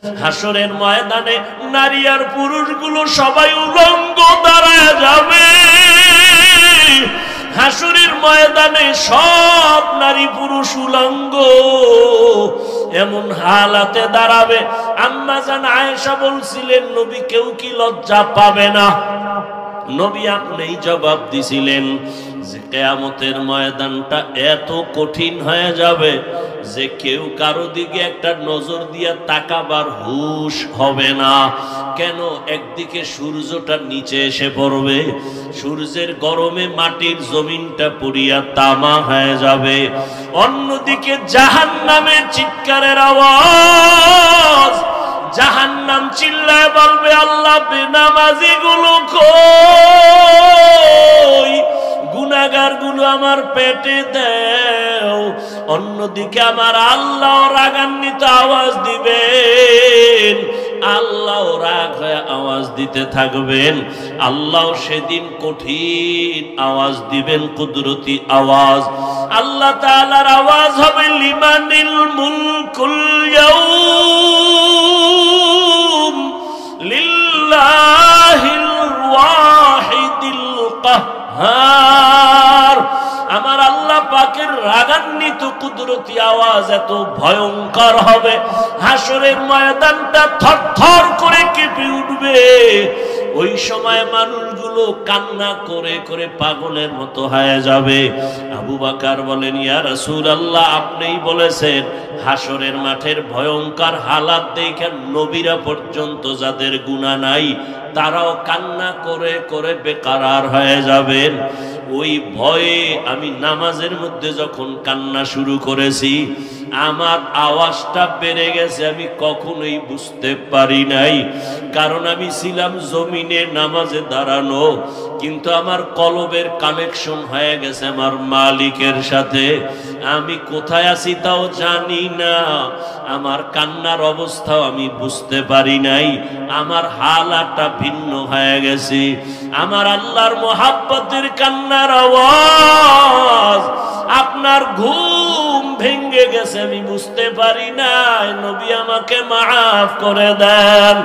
হাসরের ময়দানে নারী আর পুরুষগুলো সবাই উলঙ্গ দাঁড়ায় যাবে। হাসরের ময়দানে সব নারী পুরুষ উলঙ্গ এমন হালাতে দাঁড়াবে। আম্মা জান আয়েশা বলছিলেন, নবী কেউ কি লজ্জা পাবে না? নবী আপনিই জবাব দিছিলেন যে কিয়ামতের ময়দানটা এত কঠিন হয়ে যাবে যে কেউ কারো দিকে একটা নজর দিয়ে তাকাবার হুঁশ হবে না। কেন? একদিকে সূর্যটা নিচে এসে পড়বে, সূর্যের গরমে মাটির জমিনটা পুড়িয়া তামা হয়ে যাবে। অন্যদিকে জাহান্নামের চিৎকারের আওয়াজ, জাহান্নাম চিল্লায় বলবে, আল্লাহ বেনামাজি গুলো কই, গুনাহগার গুলো আমার পেটে দাও। অন্যদিকে আমার আল্লাহ রাগান্বিত আওয়াজ দিবেন, আল্লাহ রাগ হয়ে আওয়াজ দিতে থাকবেন। আল্লাহ সেদিন কঠিন আওয়াজ দিবেন, কুদরতি আওয়াজ। আল্লাহ তাআলার আওয়াজ হবে, লিমানিল মুলকুল ইয়াউম লিল্লাহিল ওয়াহিদিল কাহ্হার। আমার আল্লাহ পাকের রাগান্বিত কুদরতি আওয়াজ এত ভয়ঙ্কর হবে, হাসরের ময়দানটা থরথর করে কেঁপে উঠবে। ওই সময় মানুষগুলো কান্না করে করে পাগলের মতো হয়ে যাবে। আবু বকর বলেন, ইয়া রাসূলুল্লাহ, আপনিই বলেছেন হাসরের মাঠের ভয়ঙ্কর হালাত দেখে নবীরা পর্যন্ত যাদের গুনাহ নাই তারাও কান্না করে করে বেকারার হয়ে যাবেন। ওই ভয়ে আমি নামাজের মধ্যে যখন কান্না শুরু করেছি, আমার আওয়াজটা বেড়ে গেছে, আমি কখনোই বুঝতে পারি নাই। কারণ আমি ছিলাম জমিনে নামাজে দাঁড়ানো, কিন্তু আমার কলবের কানেকশন হয়ে গেছে আমার মালিকের সাথে। আমি কোথায় আছি তাও জানি না, আমার কান্নার অবস্থাও আমি বুঝতে পারি নাই, আমার হালাতটা ভিন্ন হয়ে গেছে। আমার আল্লাহর মোহাব্বতের কান্নার আওয়াজ, আপনার ঘুম ভেঙে গেছে, আমি বুঝতে পারি নাই। নবী আমাকে মাফ করে দেন।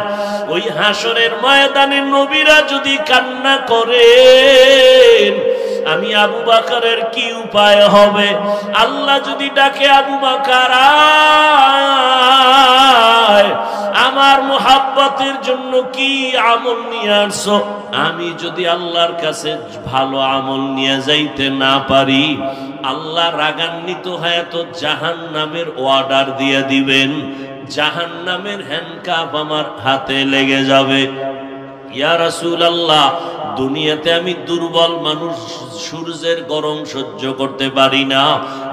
ওই হাসরের ময়দানে নবীরা যদি কান্না করেন, আমি আবু বকরের কি উপায় হবে? আল্লাহ যদি ডাকে, আবু বকর আয়, আমার মুহাব্বতের জন্য কি আমল নিয়ে আসছো? আমি যদি আল্লাহর কাছে ভালো আমল নিয়ে যাইতে না পারি, আল্লাহ রাগান্বিত হয়ে তো জাহান্নামের অর্ডার দিয়ে দিবেন, জাহান্নামের হ্যান্ডকাপ আমার হাতে লেগে যাবে। ইয়া রাসূলুল্লাহ, দুনিয়াতে আমি দুর্বল মানুষ, সূর্যের গরম সহ্য করতে পারি না,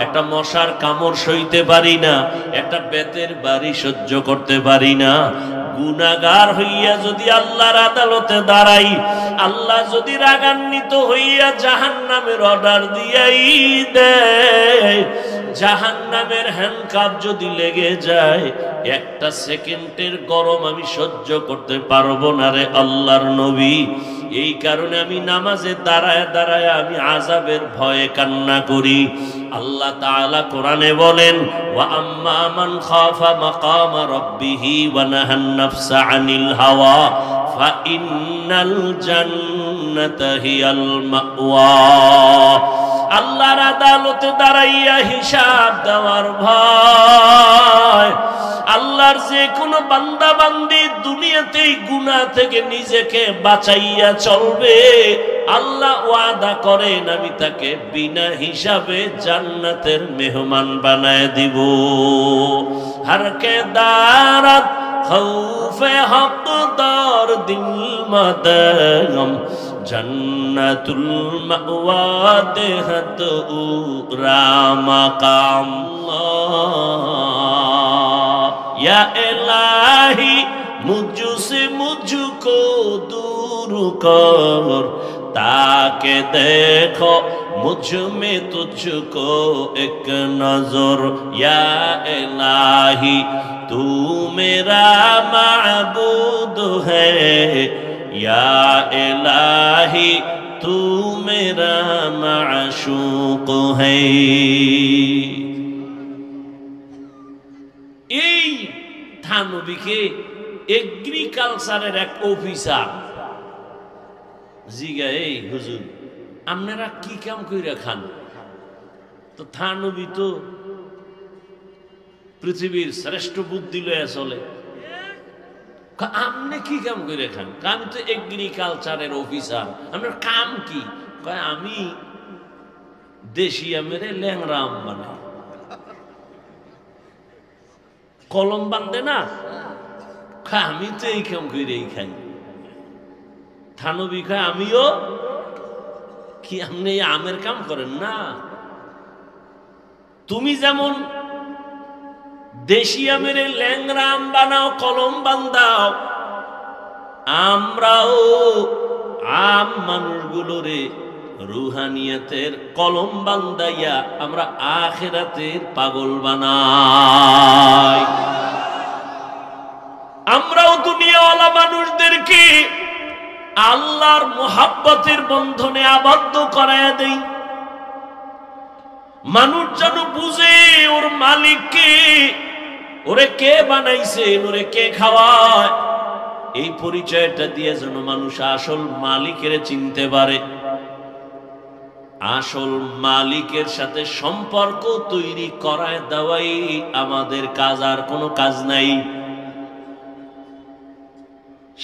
একটা মশার কামড় সইতে পারি না, একটা বেতের বাড়ি সহ্য করতে পারি না। গুনাহগার হইয়া যদি আল্লাহর আদালতে দাঁড়াই, আল্লাহ যদি রাগান্বিত হইয়া জাহান্নামের অর্ডার দিয়াই দেয়, জাহান্নামের হ্যান্ডকাপ যদি লেগে যায়, একটা সেকেন্ডের গরম আমি সহ্য করতে পারবো না রে আল্লাহর নবী। এই কারণে আমি নামাজে দাঁড়ায় দাঁড়ায় আমি আযাবের ভয়ে কান্না করি। আল্লাহ তাআলা কোরআনে বলেন, ওয়া আম্মা মান খাফা মাকামা রাব্বিহি ওয়া নাহান নাফসা আনিল হাওয়া ফা ইন্নাল জান্নাতা হিয়াল মাওয়া। আল্লাহর আদালতে দাঁড়াইয়া হিসাব দেওয়ার ভয়। আল্লাহর যে কোনো বান্দা বান্দি দুনিয়াতেই গুনাহ থেকে নিজেকে বাঁচাইয়া চলবে, আল্লাহ ওয়াদা করেন আমি তাকে বিনা হিসাবে জান্নাতের মেহমান বানায় দিব। হারকে দারাত খৌফে হকদার দিল মাদাগম জান্নাতুল মাওয়া দেহত উরা মাকাম। या इलाही मुझसे मुझको दूर कर, ताके देखो मुझ में तुझको एक नजर। या इलाही तू मेरा माबूद है, या इलाही तू मेरा माशूक है। এই ধানু থানবীকে এগ্রিকালচারের এক অফিসার জিগা, এই হুজুর আপনারা কি কাম কইরা খান? তো থানবী তো পৃথিবীর শ্রেষ্ঠ বুদ্ধি লয়ে চলে। আপনি কি কাম করে খান? আমি তো এগ্রিকালচারের অফিসার। আপনার কাম কি? আমি দেশি আমেরে ল্যাংরা আম বানাই। কলম বান্ধে না, আমি তো এই কাম করেই খাই। থানবী খায় আমিও কি? আপনি আমের কাম করেন না? তুমি যেমন দেশি আমের ল্যাংরা আম বানাও, কলম বান্ধাও, আমরাও আম মানুষগুলোরে রুহানিয়াতের কলম বান্ধাইয়া আমরা আখিরাতের পাগল বানাই। আমরাও দুনিয়াওয়ালা মানুষদেরকে আল্লাহর মুহাব্বতের বন্ধনে আবদ্ধ করায়া দেই। মানুষ যেন বুঝে ওর মালিককে, ওরে কে বানাইছে, ওরে কে খাওয়ায়, এই পরিচয়টা দিয়ে যেন মানুষ আসল মালিকের চিনতে পারে। আসল মালিকের সাথে সম্পর্ক তৈরি করায় দেওয়াই আমাদের কাজ, আর কোনো কাজ নাই।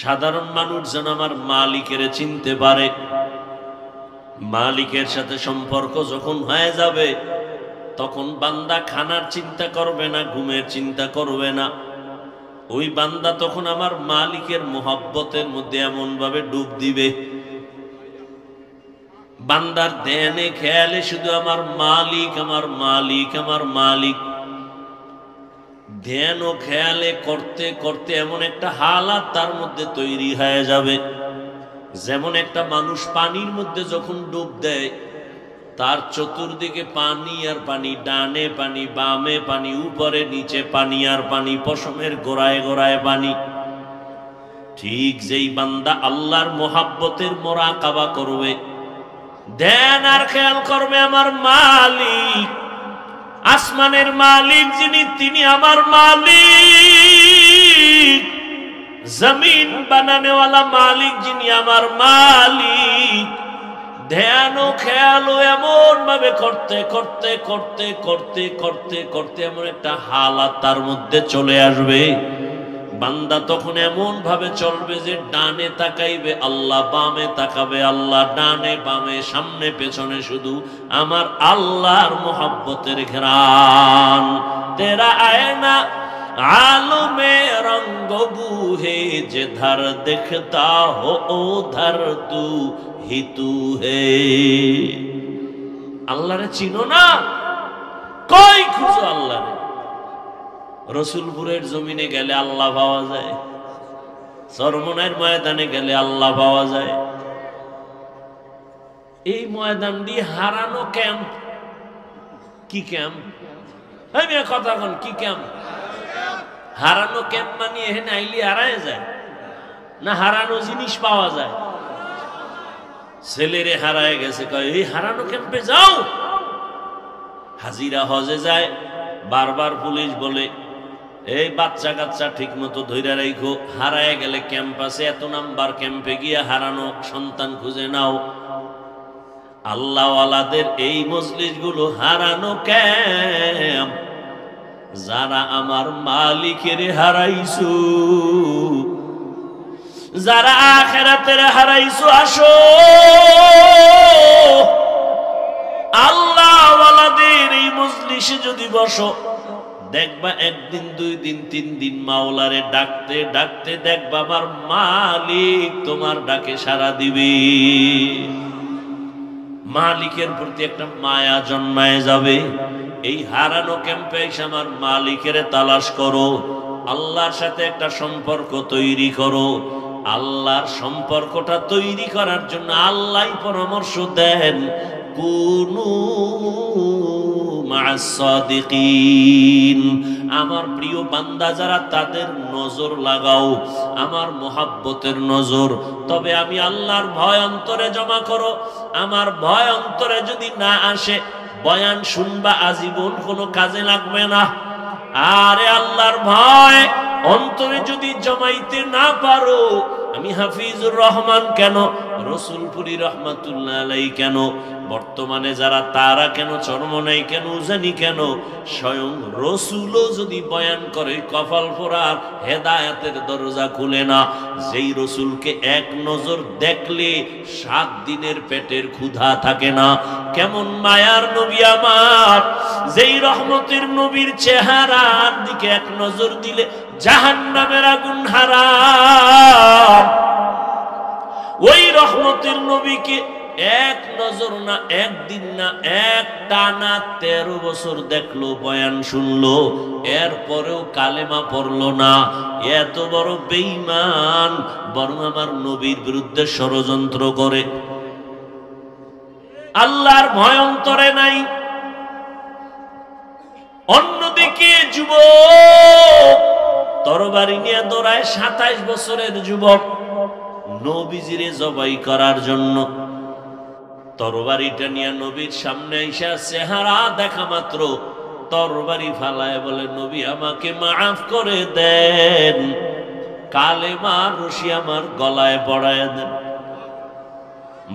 সাধারণ মানুষ যেন আমার মালিকের চিনতে পারে। মালিকের সাথে সম্পর্ক যখন হয়ে যাবে, তখন বান্দা খানার চিন্তা করবে না, ঘুমের চিন্তা করবে না। ওই বান্দা তখন আমার মালিকের মোহাব্বতের মধ্যে এমন ভাবে ডুব দিবে, বান্দার ধ্যানে খেয়ালে শুধু আমার মালিক, আমার মালিক, আমার মালিক। ধ্যান ও খেয়ালে করতে করতে এমন একটা হালাত তার মধ্যে তৈরি হয়ে যাবে, যেমন একটা মানুষ পানির মধ্যে যখন ডুব দেয়, তার চতুর্দিকে পানি আর পানি, ডানে পানি, বামে পানি, উপরে নিচে পানি আর পানি, পশমের গোড়ায় গোড়ায় পানি। ঠিক যেই বান্দা আল্লাহর মোহাব্বতের মোরাকাবা করবে, ধ্যান আর খেয়াল করবে আমার মালিক, আসমানের মালিক যিনি, তিনি আমার মালিক, জমিন বানানেওয়ালা মালিক যিনি আমার মালিক। ধ্যান ও খেয়াল এমন ভাবে করতে করতে করতে করতে করতে করতে এমন একটা হালাত তার মধ্যে চলে আসবে, বান্দা তখন এমন ভাবে চলবে যে ডানে তাকাইবে আল্লাহ, বামে তাকাবে আল্লাহ, ডানে বামে সামনে পেছনে শুধু আমার আল্লাহর মোহাব্বতের ঘ্রাণ। তেরা আয়না आलू में रंग बूहे जिधर दिखता हो उधर तू ही तू है। अल्लाह रे चिनो ना, कोई खुजो अल्लाह रे। रसूलपुरेर जमीने गेले अल्लाह पाওয়া যায়, চরমনাইয়ের ময়দানে গেলে আল্লাহ পাওয়া যায়। এই ময়দানটি হারানো ক্যাম্প। কি ক্যাম্প? আমি কথা কোন কি ক্যাম্প? হারানো ক্যাম্প মানে এখানে আইলি হারায় যায় না, হারানো জিনিস পাওয়া যায়। ছেলেরে হারায় গেছে, কয় এই হারানো ক্যাম্পে যাও। হাজিরা হজে যায়, বারবার পুলিশ বলে এই বাচ্চা কাচ্চা ঠিক মতো ধৈর্য রাখো, হারায় গেলে ক্যাম্প আছে, এত নাম্বার ক্যাম্পে গিয়ে হারানো সন্তান খুঁজে নাও। আল্লাহওয়ালাদের এই মজলিসগুলো হারানো ক্যাম্প। যারা আমার মালিকের হারাইছো, যারা আখিরাতের হারাইছো, আসো আল্লাহওয়ালাদের এই মজলিসে যদি বসো, দেখবা একদিন, দুই দিন, তিন দিন মাওলারে ডাকতে ডাকতে দেখবা আমার মালিক তোমার ডাকে সাড়া দিবে। মালিকের প্রতি একটা মায়া জন্মায় যাবে। এই হারানো ক্যাম্পে এসে আমার মালিকের তালাশ করো, আল্লাহর সাথে একটা সম্পর্ক তৈরি করো। আল্লাহর সম্পর্কটা তৈরি করার জন্য আল্লাহই পরামর্শ দেন, কুনু মা'আস সাদিকিন। আমার প্রিয় বান্দা যারা, তাদের নজর লাগাও, আমার মোহাব্বতের নজর। তবে আমি আল্লাহর ভয় অন্তরে জমা করো। আমার ভয় অন্তরে যদি না আসে, বয়ান শুনবা আজীবন কোনো কাজে লাগবে না। আরে আল্লাহর ভয় অন্তরে যদি জমাইতে না পারো, আমি হাফিজুর রহমান কেন, রসুলপুরি রহমাতুল্লাহ আলাই কেন, বর্তমানে যারা তারা কেন, চরমনাই কেন, উজানি কেন, স্বয়ং রসুলও যদি বয়ান করে কপাল পোড়ার হেদায়েতের দরজা খুলে না। যেই রসুলকে এক নজর দেখলে 7 দিনের পেটের ক্ষুধা থাকে না, কেমন মায়ার নবী আমার, যেই রহমতের নবীর চেহারার দিকে এক নজর দিলে জাহান্নামের আগুন হারাম। ওই রহমতের নবীকে এক নজর না, একদিন না, এক টানা 13 বছর দেখলো, বয়ান শুনলো, এরপরেও কালেমা পড়লো না। এত বড় বেঈমান, বরং আমার নবীর বিরুদ্ধে ষড়যন্ত্র করে। আল্লাহর ভয় অন্তরে নাই। অন্যদিকে যুবক তরবারি নিয়ে দৌড়ায়, 27 বছরের যুবক নবীজিরে জবাই করার জন্য। তরবারিটা নিয়ে নবীর সামনে আইসা চেহারা দেখা মাত্র তরবারি ফালায় বলে, নবী আমাকে মাফ করে দেন, কালেমার রশি আমার গলায় পড়ায় দেন।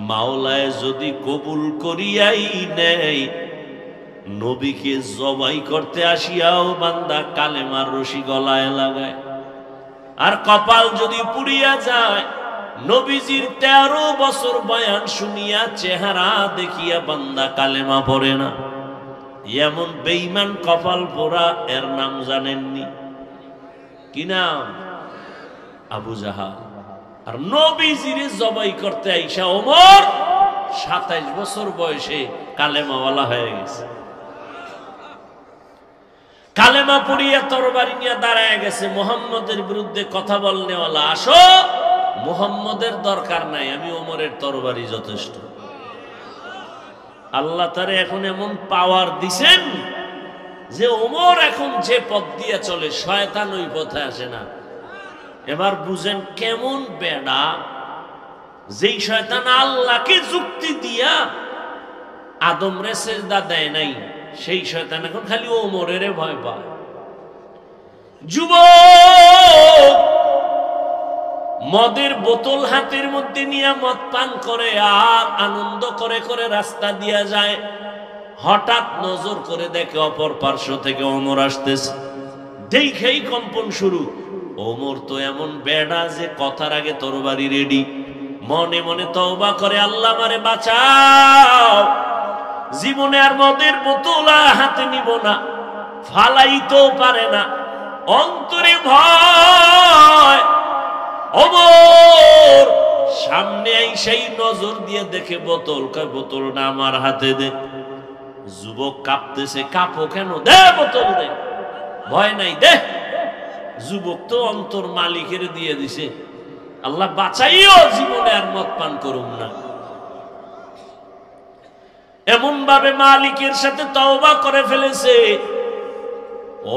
মাওলায় যদি কবুল করিয়াই নেই, নবীকে জবাই করতে আসিয়াও বান্দা কালেমার রশি গলায় লাগায়। আর কপাল যদি পুড়িয়া যায়, নবীজির 13 বছর বয়ান শুনিয়া চেহারা দেখিয়া বান্দা কালেমা পড়ে না। এমন বেঈমান কপাল পোড়া, এর নাম জানেননি? কি নাম? আবু জাহাল। আর নবীজিরে জবাই করতে আইসা ওমর 27 বছর বয়সে কালেমাওয়ালা হয়ে গেছে। কালেমা পড়িয়া তরবারি নিয়ে দাঁড়ায় গেছে, মুহাম্মদের বিরুদ্ধে কথা বলনেওয়ালা, আসো, মুহাম্মদের দরকার নাই, আমি ওমরের তরবারি যথেষ্ট। আল্লাহ তারে এখন এমন পাওয়ার দিছেন যে ওমর এখন যে পথ দিয়ে চলে, শয়তান ওই পথে আসে না। এবার বুঝেন কেমন বেড়া, যেই শয়তান আল্লাহকে যুক্তি দিয়া আদমরে সেজদা দেয় নাই, সেই শয়তান এখন খালি ওমরের ভয় পায়। যুবক মদের বোতল হাতের মধ্যে নিয়ে মদ পান করে আর আনন্দ করে করে রাস্তা দিয়া যায়। হঠাৎ নজর করে দেখে অপর পার্শ্ব থেকে ওমর আসতেছে, দেখেই কম্পন শুরু। ওমর তো এমন বেড়া যে কথার আগে তরবারি রেডি। মনে মনে তওবা করে, আল্লাহ আমারে বাঁচাও, জীবনে আর মদের বোতল হাতে নিব না, ফালাইতেও পারে না, অন্তরে ভয়। ওমর সামনে সেই নজর দিয়ে দেখে বোতল, কয় বোতলটা আমার হাতে দে। যুবক কাঁপতেছে, কাঁপো কেন, দে বোতল দে, ভয় নাই, দে। যুবক তো অন্তর মালিকের দিয়ে দিছে, আল্লাহ বাঁচাইও, জীবনে আর মদ পান করুম না। এমন ভাবে মালিকের সাথে তওবা করে ফেলেছে।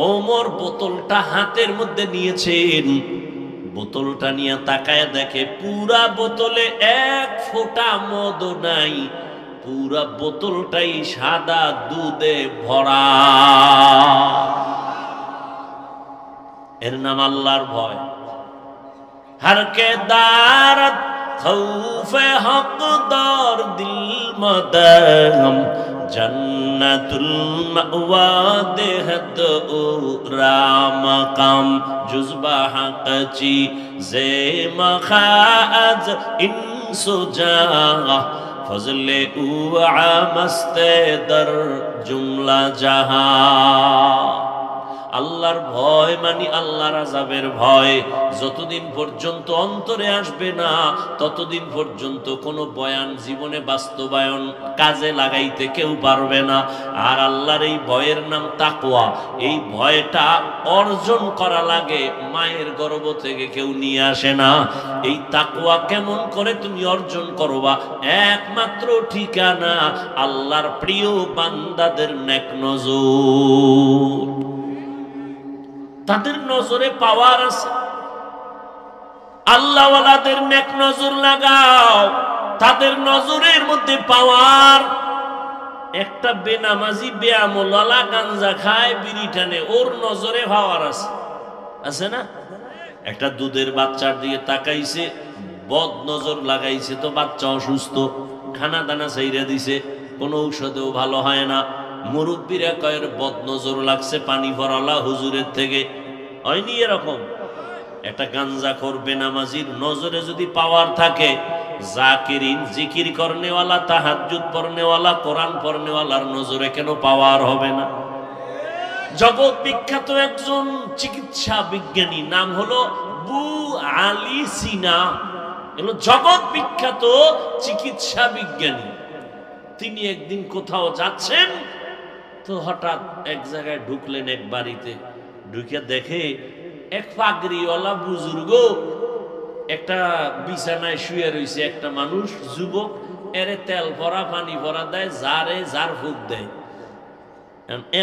ওমর বোতলটা হাতের মধ্যে নিয়েছেন, বোতলটা নিয়ে তাকায় দেখে পুরা বোতলে 1 ফোঁটা মদ নাই, পুরা বোতলটাই সাদা দুধে ভরা। এর নাম আল্লাহর ভয়। হরকে দারত খৌফে হকদার দিল মদম, জন্নতুল মাওয়া দেহত ও রামকাম, জুজবা হকচি জে মখাজ ইনসুজা, ফজলে উ আমস্তে দর জুমলা জাহা। আল্লাহর ভয় মানে আল্লাহর আযাবের ভয়। যতদিন পর্যন্ত অন্তরে আসবে না, ততদিন পর্যন্ত কোনো বয়ান জীবনে বাস্তবায়ন কাজে লাগাইতে কেউ পারবে না। আর আল্লাহর এই ভয়ের নাম তাকওয়া। এই ভয়টা অর্জন করা লাগে, মায়ের গর্ভ থেকে কেউ নিয়ে আসে না। এই তাকওয়া কেমন করে তুমি অর্জন করবা? একমাত্র ঠিকানা আল্লাহর প্রিয় বান্দাদের নেক নজর। তাদের নজরে পাওয়ার আছে। আল্লাহওয়ালাদের নেক নজর লাগাও, তাদের নজরের মধ্যে পাওয়ার। একটা বেনামাজি বেআমলওয়ালা গাঞ্জা খায়, বিড়ি টানে, ওর নজরে পাওয়ার আছে। আছে না? একটা দুধের বাচ্চার দিকে তাকাইছে, বদ নজর লাগাইছে, তো বাচ্চা অসুস্থ, খানা দানা চাইরা দিছে, কোনো ঔষধেও ভালো হয় না। মুরব্বীরা কয়ের বদ নজর লাগছে পানি ভরালা হুজুরের থেকে। হয়নি এরকম? একটা গাঞ্জাখোর বেনামাজির নজরে যদি পাওয়ার থাকে, জাকিরিন জিকির করনেওয়ালা, তাহাজ্জুদ পড়নেওয়ালা, কোরআন পড়নেওয়ালার নজরে কেন পাওয়ার হবে না? জগৎ বিখ্যাত একজন চিকিৎসা বিজ্ঞানী, নাম হলো বু আলী সিনা, এগুলো জগৎ বিখ্যাত চিকিৎসা বিজ্ঞানী। তিনি একদিন কোথাও যাচ্ছেন, তো হঠাৎ এক জায়গায় ঢুকলেন, এক বাড়িতে ঢুকে দেখে এক পাগড়িওয়ালা বুজুর্গ একটা বিছানায় শুয়ে রয়েছে, একটা মানুষ যুবক, এরে তেল ভরা পানি ভরা দেয়, যারে যার ফুক দেয়।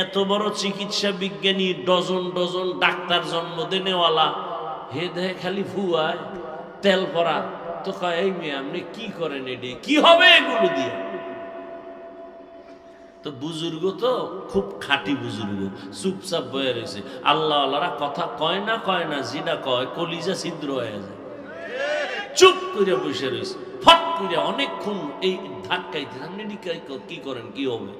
এত বড় চিকিৎসা বিজ্ঞানী, ডজন ডজন ডাক্তার জন্মদিনেওয়ালা, হে দেহে খালি ফুয়ায় তেল ভরা। তো কয়, এই মেয়ে আপনি কি করেন, এটি কি হবে এগুলো দিয়ে? তো বুজুর্গ তো খুব খাঁটি বুজুর্গ, চুপচাপ বয়ে রয়েছে। আল্লাহ আল্লাহরা কথা কয় না, যেটা কয় কলিজা ছিদ্র হয়ে যায়। চুপ করে বসে রয়েছে, ফট করে অনেকক্ষণ এই ধাক্কাইতে, আপনি কি করেন, কি হবে?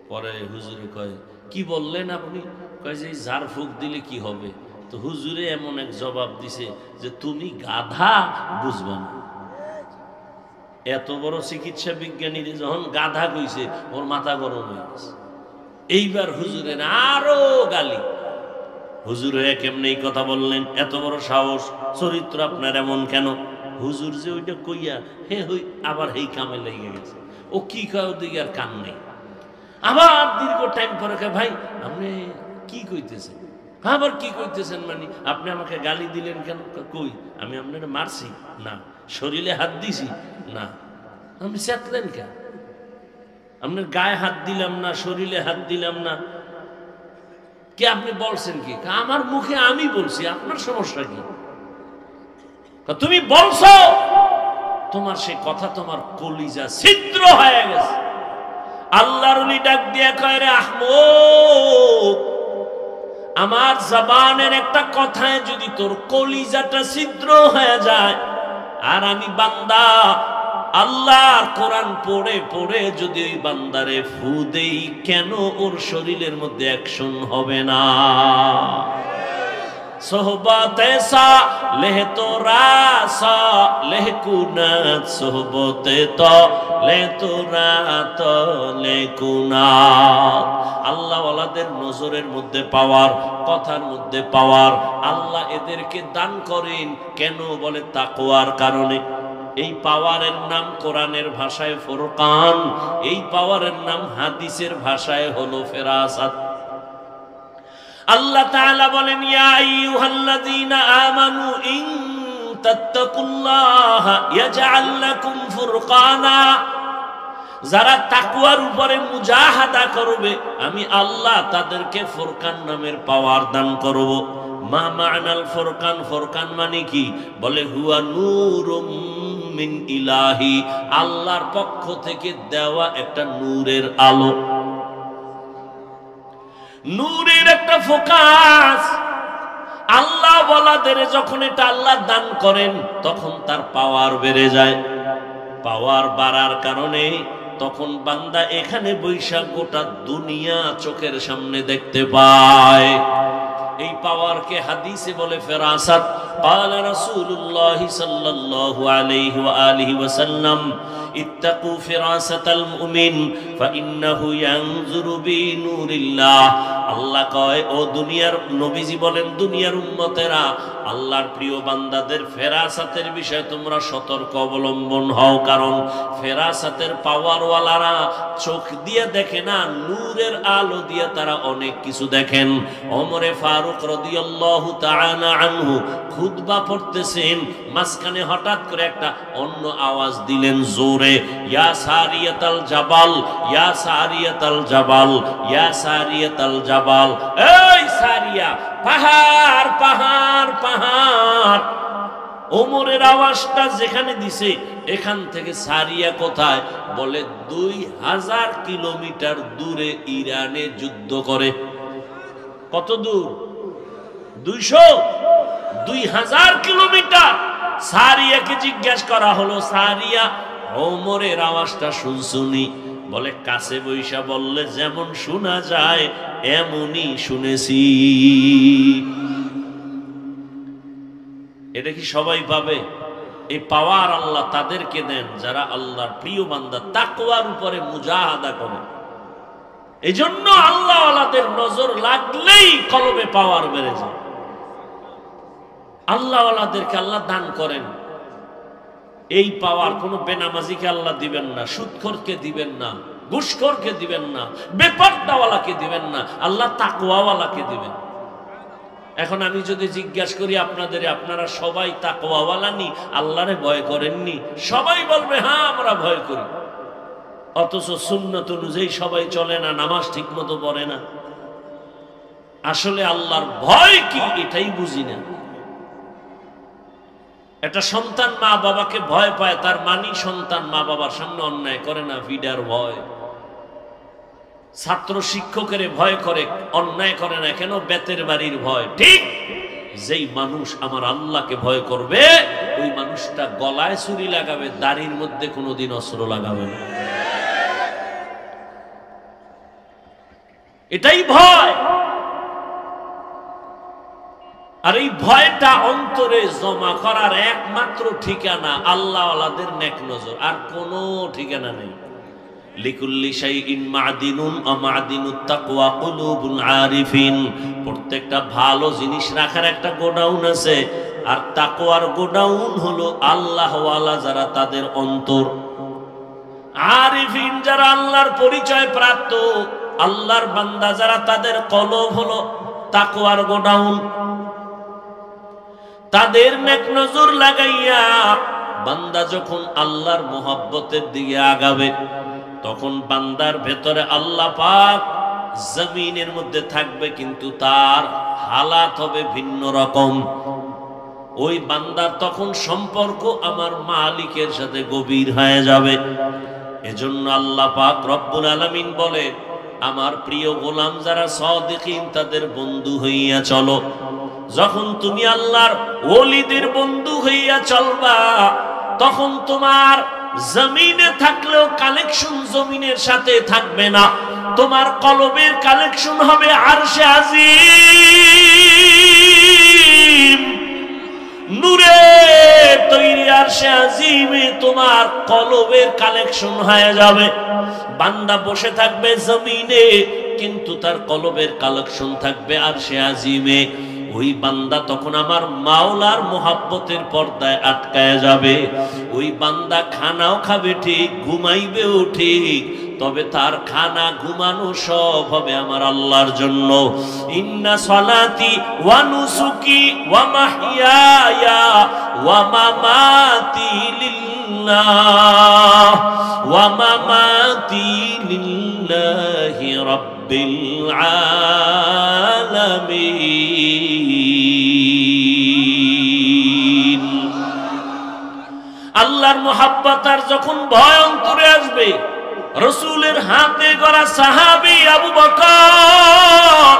পরে হুজুরে কয়, কি বললেন আপনি? কয় যে ঝাড় ফুঁক দিলে কি হবে? তো হুজুরে এমন এক জবাব দিছে যে তুমি গাধা, বুঝবা না। এত বড় চিকিৎসা বিজ্ঞানী যখন গাধা কইছে, ওর মাথা গরম হয়ে গেছে। এইবার হুজুরের আরো গালি। হুজুরে কেমনে এই কথা বললেন? এত বড় সাহস, চরিত্র আপনার এমন কেন? হুজুর যে ওইটা কইয়া হে হই আবার এই কামে লেগে গেছে। ও কি কয়, ওদিকে আর কান নেই। আবার দীর্ঘ টাইম পরে কয়, ভাই আপনি কি কইতেছেন? আবার কি কইতেছেন মানে? আপনি আমাকে গালি দিলেন কেন? কই আমি আপনার মারছি না, শরীরে হাত দিছি না। আপনি চেতলেন কেন? আপনার গায়ে হাত দিলাম না, শরীরে হাত দিলাম না, কে আপনি বলছেন কি? আমার মুখে আমি বলছি, আপনার সমস্যা কি? তুমি বলছো, তোমার সে কথা তোমার কলিজা ছিদ্র হয়ে গেছে। আল্লাহর ওলি ডাক দিয়ে কয়, রে আহমদ, আমার জবানের একটা কথায় যদি তোর কলিজাটা ছিদ্র হয়ে যায়, আর আমি বান্দা আল্লাহর কোরআন পড়ে পড়ে যদি ওই বান্দারে ফু দেই, কেন ওর শরীরের মধ্যে অ্যাকশন হবে না? সোহবতে সা লেহ তোরা সা লেহ কুনাত, সোহবতে তো লে তোরা তো লে কুনাত। আল্লাহ ওয়ালাদের নজরের মধ্যে পাওয়ার, কথার মধ্যে পাওয়ার আল্লাহ এদেরকে দান করেন। কেন? বলে তাকওয়ার কারণে। এই পাওয়ারের নাম কোরআনের ভাষায় ফুরকান, এই পাওয়ারের নাম হাদিসের ভাষায় হলো ফেরাসাত। আল্লাহ তাআলা বলেন, ইয়া আইয়ুহাল্লাযীনা আমানু ইন তাত্তাকুল্লাহা ইয়াজআল লাকুম ফুরকানা। যারা তাকওয়ার উপরে মুজাহাদা করবে, আমি আল্লাহ তাদেরকে ফুরকান নামের পাওয়ার দান করব। মা মা'নাল ফুরকান? ফুরকান মানে কি? বলে হুয়া নূরুম মিন ইলাহি, আল্লাহর পক্ষ থেকে দেওয়া একটা নূরের আলো, নূরের একটা ফোকাস। আল্লাহ ওয়ালাদের যখন এটা আল্লাহ দান করেন, তখন তার পাওয়ার বেড়ে যায়। পাওয়ার বাড়ার কারণে তখন বান্দা এখানে বৈশাখ গোটা দুনিয়া চোখের সামনে দেখতে পায়। এই পাওয়ারকে হাদিসে বলে ফেরাসাত। قال رسول الله صلى الله عليه وآله وسلم اتقوا فراسة المؤمن فإنه ينظر بنور الله। আল্লাহ কয়, ও দুনিয়ার নবীজি বলেন, দুনিয়ার উম্মতেরা, আল্লাহর প্রিয় বান্দাদের ফেরাসাতের বিষয়ে তোমরা সতর্ক অবলম্বন হও। কারণ ফেরাসাতের পাওয়ারওয়ালারা চোখ দিয়ে দেখে না, নূরের আলো দিয়ে তারা অনেক কিছু দেখেন। ওমরে ফারুক রাদিয়াল্লাহু তাআলা আনহু খুতবা পড়তেছেন, মাঝখানে হঠাৎ করে একটা অন্য আওয়াজ দিলেন জোরে, ইয়া সারিয়াতাল জাবাল, ইয়া সারিয়াতাল জাবাল, ইয়া সারিয়াতাল জাবাল। এই সারিয়া, পাহাড় পাহাড় পাহাড়। ওমরের আওয়াজটা যেখানে দিছে, এখান থেকে সারিয়া কোথায়? বলে 2000 কিলোমিটার দূরে ইরানে যুদ্ধ করে। কত দূর? 2000 কিলোমিটার। সারিয়াকে জিজ্ঞাসা করা হলো, সারিয়া ওমরের আওয়াজটা শুনছুনি? বলে কাছে বৈশা বললে যেমন শোনা যায় এমনই শুনেছি। এটা কি সবাই পাবে? এই পাওয়ার আল্লাহ তাদেরকে দেন যারা আল্লাহর প্রিয় বান্দা, তাকওয়ার উপরে মুজাহাদা করে। এই জন্য আল্লাহ ওয়ালাদের নজর লাগলেই কলবে পাওয়ার বেড়ে যায়। আল্লাহ ওয়ালাদেরকে আল্লাহ দান করেন এই পাওয়ার। কোন বেনামাজিকে আল্লাহ দিবেন না, সুদখোরকে দিবেন না, ঘুষখোরকে দিবেন না, বেপরদাওয়ালাকে দিবেন না, আল্লাহ তাকওয়াওয়ালাকে দিবেন। এখন আমি যদি জিজ্ঞাসা করি আপনাদের, আপনারা সবাই তাকওয়াওয়ালা নি, আল্লাহরে ভয় করেননি? সবাই বলবে হ্যাঁ আমরা ভয় করি। অথচ সুন্নত অনুযায়ী সবাই চলে না, নামাজ ঠিক মতো পড়ে না। আসলে আল্লাহর ভয় কি এটাই বুঝি না। একটা সন্তান মা বাবাকে ভয় পায়, তার মানি সন্তান মা বাবার সামনে অন্যায় করে না, ফিডার ভয়। ছাত্র শিক্ষকের ভয় করে, অন্যায় করে না কেন? বেতের বাড়ির ভয়। ঠিক যেই মানুষ আমার আল্লাহকে ভয় করবে, ওই মানুষটা গলায় ছুরি লাগাবে, দাড়ির মধ্যে কোনোদিন অস্ত্র লাগাবে না। এটাই ভয়। আর এই ভয়টা অন্তরে জমা করার একমাত্র ঠিকানা আল্লাহ ওয়ালাদের নেক নজর, আর কোনো ঠিকানা নেই। লিকুল্লি শাইইন মাদিনুন ওয়া মাদিনুত তাকওয়া কুলুবুল আরিফিন। প্রত্যেকটা ভালো জিনিস রাখার একটা গোডাউন আছে, আর তাকওয়ার গোডাউন হলো আল্লাহ ওয়ালা যারা, তাদের অন্তর। আরিফিন যারা আল্লাহর পরিচয় প্রাপ্ত, আল্লাহর বান্দা যারা, তাদের কলব হলো তাকওয়ার গোডাউন। তাদের নেক নজর লাগাইয়া বান্দা যখন আল্লাহর মোহাব্বতের দিকে আগাবে, তখন বান্দার ভেতরে আল্লাহ পাক জমিনের মধ্যে থাকবে, কিন্তু তার হালাত হবে ভিন্ন রকম। ওই বান্দার তখন সম্পর্ক আমার মালিকের সাথে গভীর হয়ে যাবে। এজন্য আল্লাহ পাক রব্বুল আলামিন বলে, আমার প্রিয় গোলাম যারা সাদিকিন, তাদের বন্ধু হইয়া চলো। যখন তুমি আল্লাহর ওলিদের বন্ধু হইয়া চলবা, তখন তোমার জমিনে থাকলেও কালেকশন জমিনের সাথে থাকবে না, তোমার কলবের কালেকশন হবে আরশে আজিম। নূরে তৈরি আরশে আজিমে তোমার কলবের কালেকশন হয়ে যাবে। বান্দা বসে থাকবে জমিনে, কিন্তু তার কলবের কালেকশন থাকবে আরশে আজিমে। ওই বান্দা তখন আমার মাওলার মোহাব্বতের পর্দায় আটকায় যাবে। ওই বান্দা খানাও খাবে ঠিক, ঘুমাইবেও ঠিক, তবে তার খানা ঘুমানো সব হবে আমার আল্লাহর জন্য। ইন্না সালাতি ওয়া নুসুকি ওয়া মাহইয়ায়া ওয়া মামাতি লিল্লাহ ওয়া মামাতি লিল্লাহি রাব্বিল আলামিন। আল্লাহর মোহাব্বত আর যখন ভয় অন্তরে আসবে, রাসূলের হাতে গড়া সাহাবী আবু বকর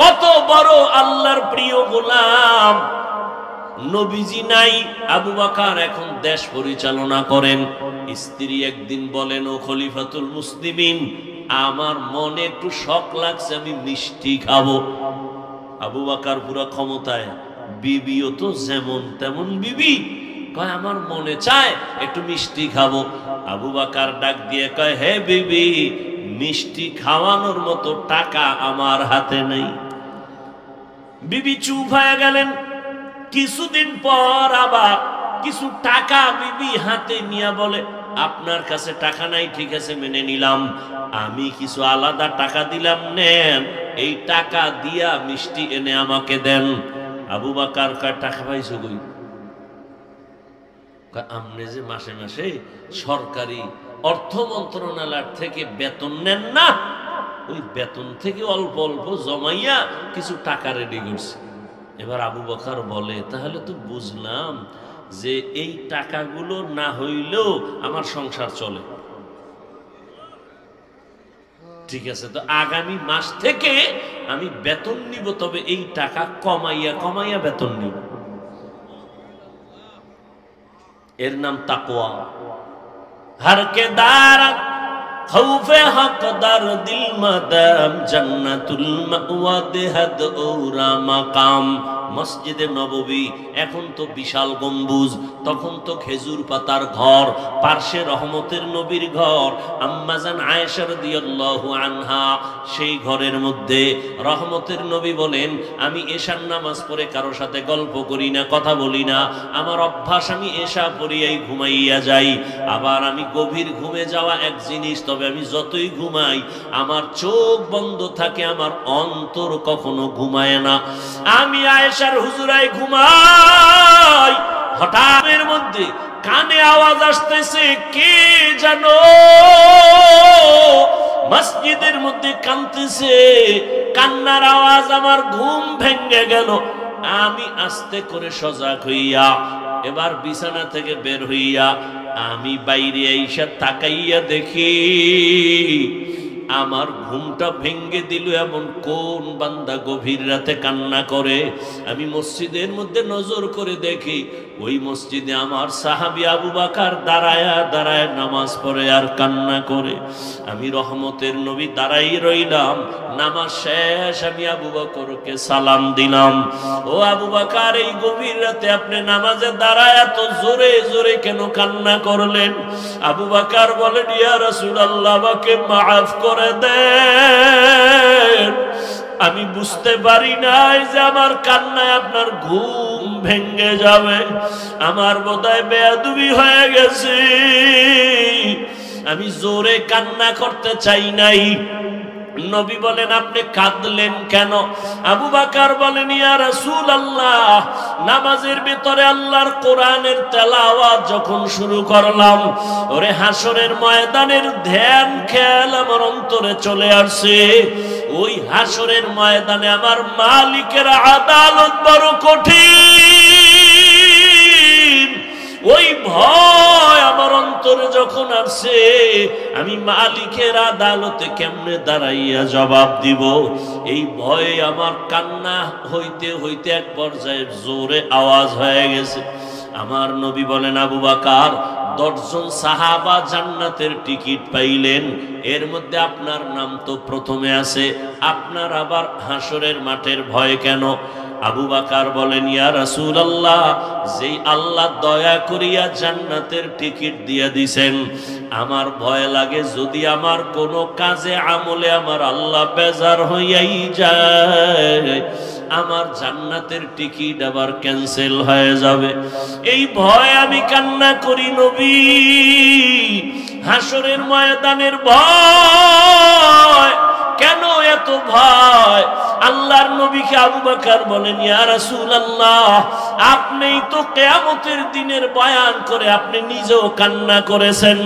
কত বড় আল্লাহর প্রিয় গোলাম। নবীজি নাই, আবু বকর এখন দেশ পরিচালনা করেন। স্ত্রী একদিন বলেন, ও খলিফাতুল মুসলিমিন, আমার মনে একটু শখ লাগছে, আমি মিষ্টি খাবো। আবু বকর পুরো ক্ষমতায়, বিবিও তো যেমন তেমন বিবি, কয় আমার মনে চায় একটু মিষ্টি খাবো। আবু বকর ডাক দিয়ে কয়, হে বিবি, মিষ্টি খাওয়ানোর মতো টাকা আমার হাতে নেই। বিবি চুপ হয়ে গেলেন। কিছুদিন পর আবার কিছু টাকা বিবি হাতে নিয়ে বলে, আপনার কাছে টাকা নাই, ঠিক আছে মেনে নিলাম, আমি কিছু আলাদা টাকা দিলাম, নেন, এই টাকা দিয়া মিষ্টি এনে আমাকে দেন। আবু বকর কয়, টাকা পাইছো কই? আপনি যে মাসে মাসে সরকারি অর্থ মন্ত্রণালয় থেকে বেতন নেন না, ওই বেতন থেকে অল্প অল্প জমাইয়া কিছু টাকা রেডি করছে। এবার আবু বকর বলে, তাহলে তো বুঝলাম যে এই টাকাগুলো না হইলেও আমার সংসার চলে। ঠিক আছে, তো আগামী মাস থেকে আমি বেতন নিব, তবে এই টাকা কমাইয়া কমাইয়া বেতন নিব। এর নাম তাকওয়া। हर के दार खौफे हकदार दिल मदाम जन्नतुल मावा देहद औरा माकाम। মসজিদে নববী এখন তো বিশাল গম্বুজ, তখন তো খেজুর পাতার ঘর, পার্শ্বে রহমতের নবীর ঘর। আম্মাজান আয়েশা রাদিয়াল্লাহু আনহা সেই ঘরের মধ্যে রহমতের নবী বলেন, আমি এশার নামাজ পড়ে কারো সাথে গল্প করি না, কথা বলি না। আমার অভ্যাস, আমি এশা পড়িয়াই ঘুমাইয়া যাই। আবার আমি গভীর ঘুমে যাওয়া এক জিনিস, তবে আমি যতই ঘুমাই আমার চোখ বন্ধ থাকে, আমার অন্তর কখনো ঘুমায় না। আমি আয়েশার হুজুরায় ঘুমাই, হঠাৎ এর মধ্যে কানে আওয়াজ আসতেছে, কে জানো মসজিদের মধ্যে কাঁদতেছে। কান্নার আওয়াজ, আমার ঘুম ভেঙে গেল। আমি আস্তে করে সজাগ হইয়া এবার বিছানা থেকে বের হইয়া আমি বাইরে আইসা তাকাইয়া দেখি আমার ঘুমটা ভেঙ্গে দিল এমন কোন বান্দা গভীর রাতে কান্না করে। আমি মসজিদের মধ্যে নজর করে দেখি, ওই মসজিদে আমার সাহাবী আবু বকর দাঁড়ায়া দাঁড়ায় নামাজ পড়ে আর কান্না করে। আমি রহমতের নবী দাঁড়াই রইলাম। নামাজ শেষ, আমি আবু বকরকে সালাম দিলাম, ও আবু বকর, এই গভীর রাতে আপনি নামাজে দাঁড়ায় এত জোরে জোরে কেন কান্না করলেন? আবু বকর বলেন, ইয়া রাসূলুল্লাহ, আমাকে মাফ করে দেন, আমি বুঝতে পারি নাই যে আমার কান্নায় আপনার ঘুম ভেঙে যাবে। আমার বোধহয় বেয়াদবি হয়ে গেছে, আমি জোরে কান্না করতে চাই নাই। নবী বলেন, আপনি কাঁদলেন কেন? আবু বকর বলেন, ইয়া রাসূলুল্লাহ, নামাজের ভিতরে আল্লাহর কোরআনের তেলাওয়াত যখন শুরু করলাম, ওরে হাসরের ময়দানের ধ্যান খেয়াল আমার অন্তরে চলে আসছে। ওই হাসরের ময়দানে আমার মালিকের আদালত বড় কঠিন। ওই ভয় আমার অন্তরে যখন আসছে, আমি মালিকের আদালতে কেমনে দাঁড়াইয়া জবাব দিব, এই ভয়ে আমার কান্না হইতে হইতে এক পর্যায়ে জোরে আওয়াজ হয়ে গেছে। আমার নবী বলেন, আবু বকর, 10 জন সাহাবা জান্নাতের টিকিট পাইলেন, এর মধ্যে আপনার নাম তো প্রথমে আছে, আপনার আবার হাসরের মাঠের ভয় কেন? আবু বকর বলেন, ইয়া রাসূলুল্লাহ, যেই আল্লাহ দয়া করিয়া জান্নাতের টিকিট দিয়ে দিছেন, আমার ভয় লাগে যদি আমার কোনো কাজে আমলে আমার আল্লাহ বেজার হইয়াই যায়, আমার জান্নাতের টিকিট আবার ক্যান্সেল হয়ে যাবে। এই ভয় আমি কান্না করি নবী। হাসরের ময়দানের ভয় কেন এত ভয়? আল্লাহর নবীকে আবু বকর বলেন, ইয়া রাসূলুল্লাহ, আপনিই তো কিয়ামতের দিনের বয়ান করে আপনি নিজেও কান্না করেছেন।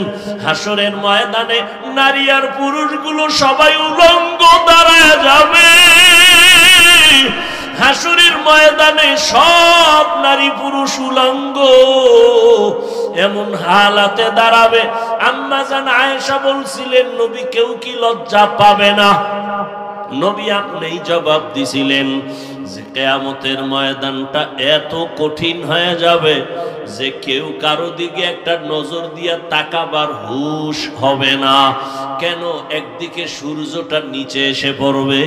হাসরের ময়দানে নারী আর পুরুষগুলো সবাই উলঙ্গ দাঁড়ায় যাবে। হাসরের ময়দানে সব নারী পুরুষ উলঙ্গ এমন হালাতে দাঁড়াবে। আম্মা জান আয়েশা বলছিলেন, নবী কেউ কি লজ্জা পাবে না? নবী আপনিই জবাব দিছিলেন যে কিয়ামতের ময়দানটা এত কঠিন হয়ে যাবে যে কেউ কারো দিকে একটা নজর দিয়া তাকাবার হুঁশ হবে না। কেন? একদিকে সূর্যটা নিচে এসে পড়বে,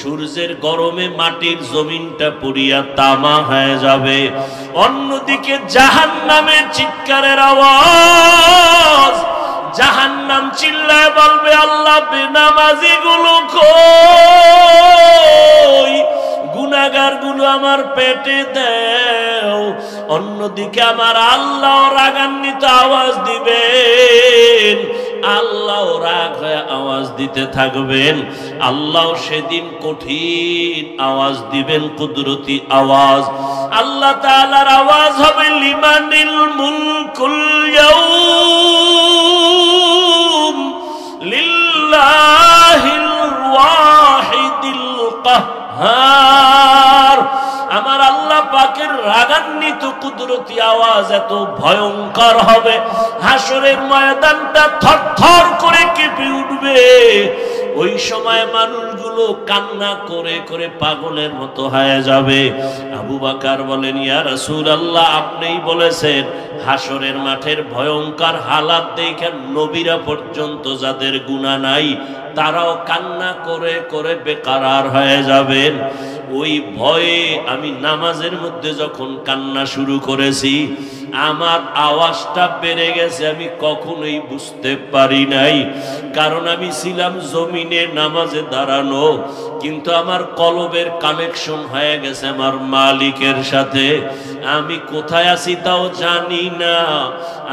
সূর্যের গরমে মাটির জমিনটা পুড়িয়া তামা হয়ে যাবে। অন্যদিকে জাহান্নামের চিৎকারের আওয়াজ, জাহান্নাম চিল্লায় বলবে, আল্লাহ বেনামাজি গুলো কই, গুনাহগার গুলো আমার পেটে দাও। অন্যদিকে আমার আল্লাহ রাগান্বিত আওয়াজ দিবেন, আল্লাহ রাগ হয়ে আওয়াজ দিতে থাকবেন। আল্লাহ সেদিন কঠিন আওয়াজ দিবেন, কুদরতি আওয়াজ। আল্লাহ তাআলার আওয়াজ হবে, লিমানিল মুলকুল ইয়াউম লিল্লাহিল ওয়াহিদিল কাহ্হার। আমার আল্লাহ পাকের রাগান্বিত কুদরতি আওয়াজ এত ভয়ঙ্কর হবে, হাসরের ময়দানটা থরথর করে কেঁপে উঠবে। ওই সময় মানুষগুলো কান্না করে করে পাগলের মতো হয়ে যাবে। আবু বকর বলেন, ইয়া রাসূলুল্লাহ, আপনিই বলেছেন হাসরের মাঠের ভয়ঙ্কর হালাত দেখে নবীরা পর্যন্ত যাদের গুনাহ নাই তারাও কান্না করে করে বেকারার হয়ে যাবেন। ওই ভয়ে আমি নামাজের মধ্যে যখন কান্না শুরু করেছি, আমার আওয়াজটা বেড়ে গেছে, আমি কখনোই বুঝতে পারি নাই। কারণ আমি ছিলাম জমিনে নামাজে দাঁড়ানো, কিন্তু আমার কলবের কানেকশন হয়ে গেছে আমার মালিকের সাথে। আমি কোথায় আছি তাও জানি না,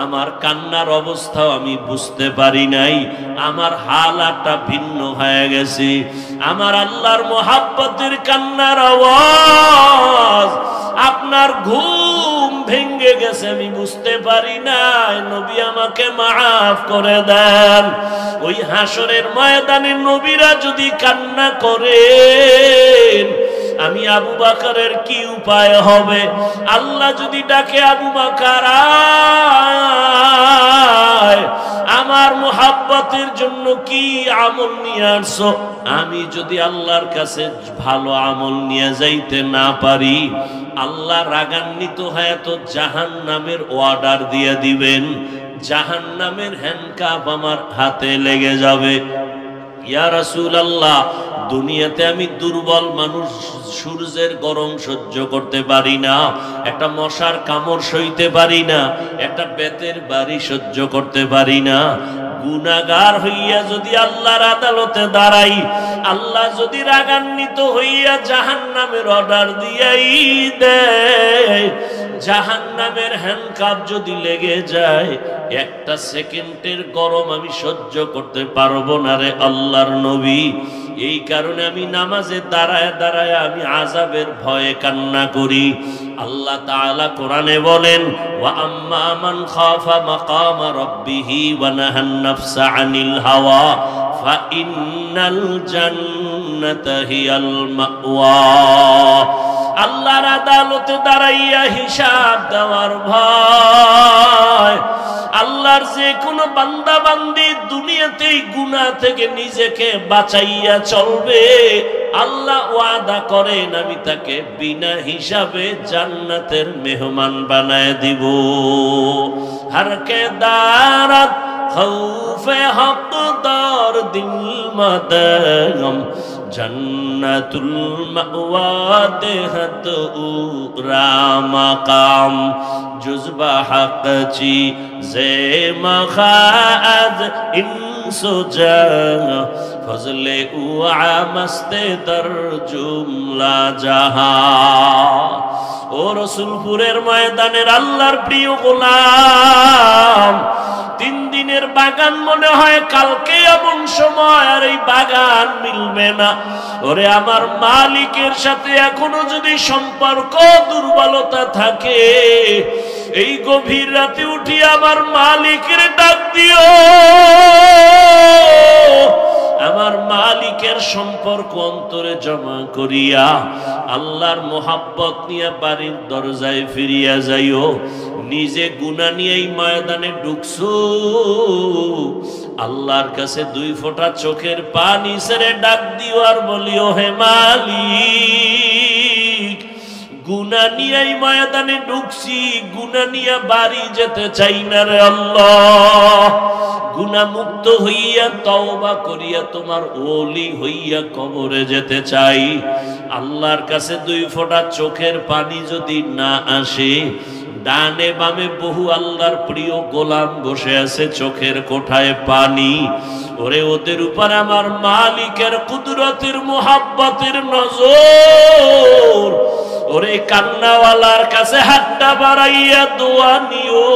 আমার কান্নার অবস্থাও আমি বুঝতে পারি নাই, আমার হালাতটা ভিন্ন হয়ে গেছে। আমার আল্লাহর মোহাব্বতের কান্নার আওয়াজ আপনার ঘুম ভেঙে গেছে, আমি বুঝতে পারি নাই। নবী আমাকে মাফ করে দেন। ওই হাসরের ময়দানে নবীরা যদি কান্না করেন, আমি আবু বকরের কি উপায় হবে? আল্লাহ যদি ডাকে, আবু বকর আয়, আমার মুহাব্বতের জন্য কি আমল নিয়ে আসছো? আমি যদি আল্লাহর কাছে ভালো আমল নিয়ে যাইতে না পারি, আল্লাহ রাগান্বিত হয়ে তো জাহান্নামের অর্ডার দিয়ে দিবেন, জাহান্নামের হ্যান্ডকাপ আমার হাতে লেগে যাবে। ইয়া রাসূলুল্লাহ, দুনিয়াতে আমি দুর্বল মানুষ, সূর্যের গরম সহ্য করতে পারি না, একটা মশার কামড় সইতে পারি না, একটা বেতের বাড়ি সহ্য করতে পারি না। গুনাহগার হইয়া যদি আল্লাহর আদালতে দাঁড়াই, আল্লাহ যদি রাগান্বিত হইয়া জাহান্নামের অর্ডার দিয়াই দেয়, জাহান্নামের হ্যান্ডকাপ যদি লেগে যায়, একটা সেকেন্ডের গরম আমি সহ্য করতে পারবো না রে আল্লাহর নবী। এই কারণে আমি নামাজে দাঁড়ায় দাঁড়ায় আমি আযাবের ভয়ে কান্না করি। আল্লাহ তাআলা কোরআনে বলেন, ওয়া আম্মা মান খাফা মাকামা রাব্বিহি ওয়া নাহান নাফসা আনিল হাওয়া ফা ইন্নাল জান্নাতা হিয়াল মাওয়া। আল্লাহর আদালতে দাঁড়াইয়া হিসাব দেওয়ার ভয়। আল্লাহর যে কোনো বান্দা বান্দি দুনিয়াতেই গুনাহ থেকে নিজেকে বাঁচাইয়া চলবে, আল্লাহ ওয়াদা করেন আমি তাকে বিনা হিসাবে জান্নাতের মেহমান বানায় দিব। হারকে দারাত খৌফে হকদার দিল মাদাম জন্নাতুল মাওয়া দেহত উরা মাকাম জুজবা হকচি জে মখাদ ইনসুজা ফজলে উআ মস্তে দর জুমলা জাহান। ও রসুলপুরের ময়দানের আল্লাহর প্রিয় গোলাম, 3 দিনের বাগান মনে হয় কালকে এমন সময় আর এই বাগান মিলবে না। ওরে আমার মালিকের সাথে এখনো যদি সম্পর্ক দুর্বলতা থাকে, এই গভীর রাতে উঠি আমার মালিকের ডাক দিও। আমার মালিকের সম্পর্ক অন্তরে জমা করিয়া আল্লাহর মোহাব্বত নিয়ে বাড়ির দরজায় ফিরিয়া যাইও। নিজে গুনাহ নিয়ে এই ময়দানে ঢুকছো, আল্লাহর কাছে 2 ফোঁটা চোখের পানি ছেড়ে ডাক দিও আর বলিও, হে মালিক, গুনাহ নিয়ে এই ময়দানে ঢুকছি, গুনাহ নিয়ে বাড়ি যেতে চাই না রে আল্লাহ। গুনাহ মুক্ত হইয়া তওবা করিয়া তোমার ওলি হইয়া কবরে যেতে চাই। আল্লাহর কাছে 2 ফোঁটা চোখের পানি যদি না আসে, ডানে বামে বহু আল্লাহর প্রিয় গোলাম বসে আছে চোখের কোঠায় পানি। ওরে ওদের উপর আমার মালিকের কুদরতের মুহাব্বতের নজর। ওরে কান্নাওয়ালার কাছে হাতটা বাড়াইয়া দোয়া নিও।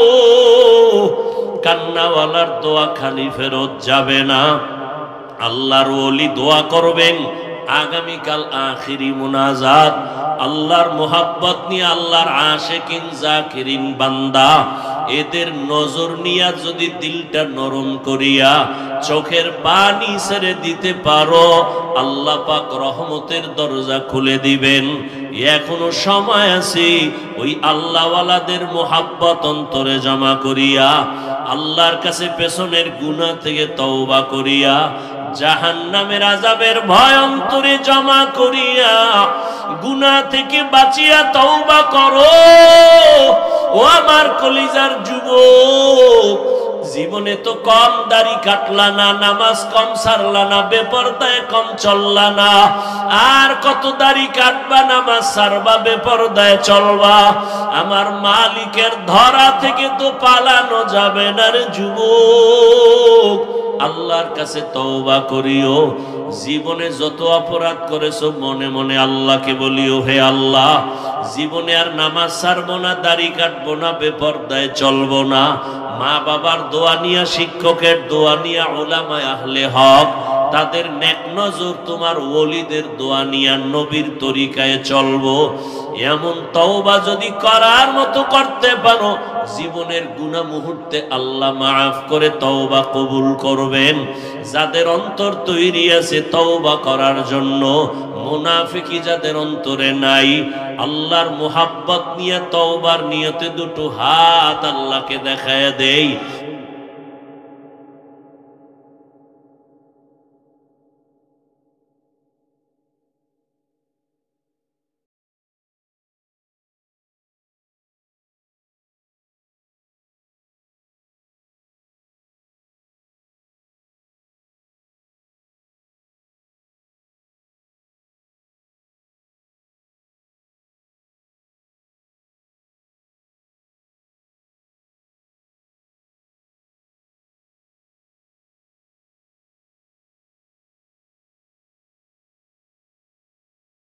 কান্নাওয়ালার দোয়া খালি ফেরত যাবে না। আল্লাহর ওলি দোয়া করবেন, আগামীকাল আখিরি মুনাজাত, আল্লাহর মোহাব্বত নিয়ে আল্লাহর আশিকিন জাকিরিন বান্দা এদের নজর নিয়া যদি দিলটা নরম করিয়া চোখের পানি ছেড়ে দিতে পারো, আল্লাহ পাক রহমতের দরজা খুলে দিবেন। এখনো সময় আছে, ওই আল্লাহওয়ালাদের মোহাব্বত অন্তরে জমা করিয়া আল্লাহর কাছে পেছনের গুনাহ থেকে তওবা করিয়া জাহান্নামের আযাবের ভয় অন্তরে জমা করিয়া গুনাহ থেকে বাঁচিয়া তওবা করো। ও আমার কলিজার যুবক, জীবনে তো কম দাড়ি কাটলা না, নামাজ কম সারলা না, বেপরদায় কম চললা না, আর কত দাড়ি কাটবা, নামাজ সারবা, বেপরদায় চলবা। আমার মালিকের ধরা থেকে তো পালানো যাবে না রে যুবক। আল্লাহর কাছে তওবা করিও। জীবনে যত অপরাধ করেছো মনে মনে আল্লাহকে বলিও, হে আল্লাহ, জীবনে আর নামাজ ছাড়বো না, দাড়ি কাটবো না, বেপরদায় চলবো না। মা বাবার দোয়া নিয়া, শিক্ষকের দোয়া নিয়া, উলামায়ে আহলে হক তাদের নেক নজর, তোমার ওলিদের দোয়া নিয়া নবীর তরিকায় চলবো। এমন তওবা যদি করার মতো করতে পারো, জীবনের গুনাহ মুহূর্তে আল্লাহ মাফ করে তওবা কবুল করবেন। যাদের অন্তর তৈরি আছে তওবা করার জন্য, মুনাফিকি যাদের অন্তরে নাই, আল্লাহর মুহাব্বত নিয়ে তওবার নিয়তে দুটো হাত আল্লাহকে দেখায় দেই।